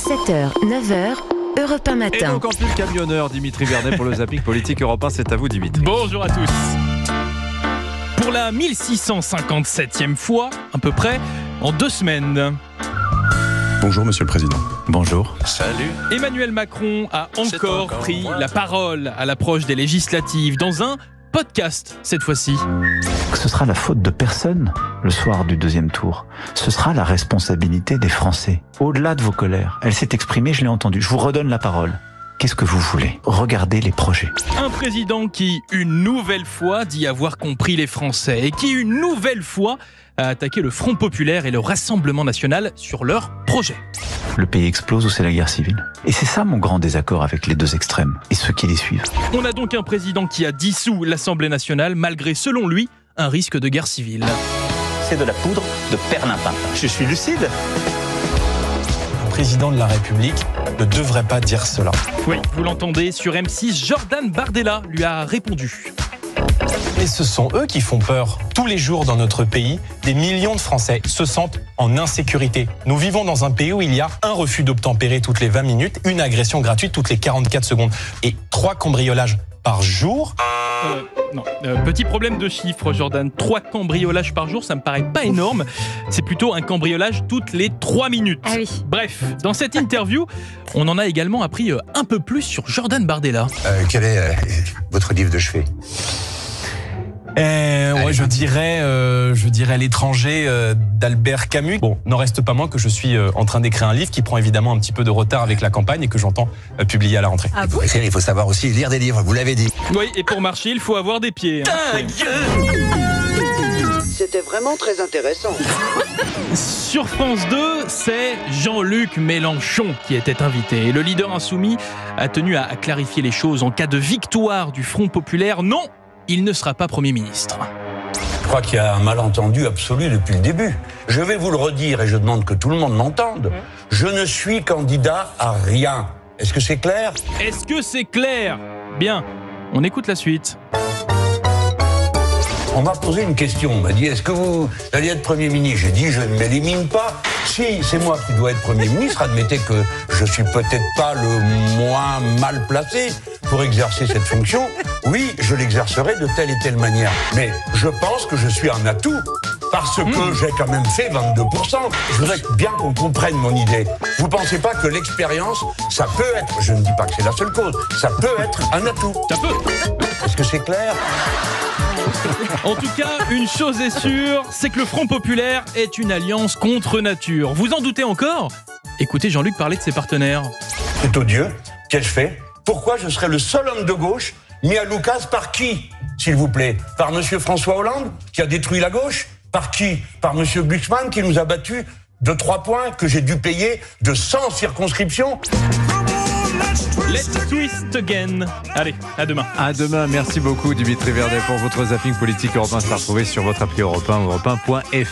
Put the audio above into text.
7h, 9h, Europe 1 Et matin. donc en plus camionneur, Dimitri Vernet pour le zapping politique Europe 1, c'est à vous Dimitri. Bonjour à tous. Pour la 1657e fois, à peu près, en 2 semaines, Bonjour Monsieur le Président. Bonjour. Salut. Emmanuel Macron a encore pris la parole à l'approche des législatives dans un podcast cette fois-ci. Ce sera la faute de personne le soir du deuxième tour. Ce sera la responsabilité des Français. Au-delà de vos colères, elle s'est exprimée, je l'ai entendue. Je vous redonne la parole. Qu'est-ce que vous voulez ? Regardez les projets. Un président qui, une nouvelle fois, dit avoir compris les Français et qui, une nouvelle fois, a attaqué le Front Populaire et le Rassemblement National sur leurs projets. Le pays explose ou c'est la guerre civile ? Et c'est ça mon grand désaccord avec les deux extrêmes et ceux qui les suivent. On a donc un président qui a dissous l'Assemblée nationale malgré, selon lui, un risque de guerre civile. C'est de la poudre de perlimpinpin. Je suis lucide. Le président de la République ne devrait pas dire cela. Oui, vous l'entendez, sur M6, Jordan Bardella lui a répondu. Et ce sont eux qui font peur. Tous les jours dans notre pays, des millions de Français se sentent en insécurité. Nous vivons dans un pays où il y a un refus d'obtempérer toutes les 20 minutes, une agression gratuite toutes les 44 secondes et 3 cambriolages par jour. Petit problème de chiffres, Jordan. 3 cambriolages par jour, ça me paraît pas énorme. C'est plutôt un cambriolage toutes les 3 minutes. Ah oui. Bref, dans cette interview, on en a également appris un peu plus sur Jordan Bardella. Quel est votre livre de chevet? Je dirais L'étranger d'Albert Camus. Bon, n'en reste pas moins que je suis en train d'écrire un livre qui prend évidemment un petit peu de retard avec la campagne et que j'entends publier à la rentrée. Pour écrire, il faut savoir aussi lire des livres, vous l'avez dit. Oui, et pour marcher, il faut avoir des pieds. C'était vraiment très intéressant. Sur France 2, c'est Jean-Luc Mélenchon qui était invité. Et le leader insoumis a tenu à clarifier les choses. En cas de victoire du Front Populaire, non, il ne sera pas Premier ministre. Je crois qu'il y a un malentendu absolu depuis le début. Je vais vous le redire et je demande que tout le monde m'entende. Je ne suis candidat à rien. Est-ce que c'est clair ? Est-ce que c'est clair ? Bien, on écoute la suite. On m'a posé une question. On m'a dit, est-ce que vous allez être Premier ministre ? J'ai dit, je ne m'élimine pas. Si c'est moi qui dois être Premier ministre, admettez que je suis peut-être pas le moins mal placé pour exercer cette fonction. Oui, je l'exercerai de telle et telle manière. Mais je pense que je suis un atout. Parce que j'ai quand même fait 22%. Je voudrais bien qu'on comprenne mon idée. Vous pensez pas que l'expérience, ça peut être, je ne dis pas que c'est la seule cause, ça peut être un atout. Ça peut. Est-ce que c'est clair ? En tout cas, une chose est sûre, c'est que le Front Populaire est une alliance contre nature. Vous en doutez encore ? Écoutez Jean-Luc parler de ses partenaires. C'est odieux. Qu'ai-je fait ? Pourquoi je serais le seul homme de gauche mis à l'oukase par qui, s'il vous plaît ? Par monsieur François Hollande, qui a détruit la gauche ? Par qui ? Par monsieur Glucksmann, qui nous a battus de 3 points, que j'ai dû payer de 100 circonscriptions ? Let's twist again. Allez, à demain. À demain, merci beaucoup Dimitri Vernet pour votre zapping politique Europe 1. C'est à retrouver sur votre appli Europe 1, europe1.fr.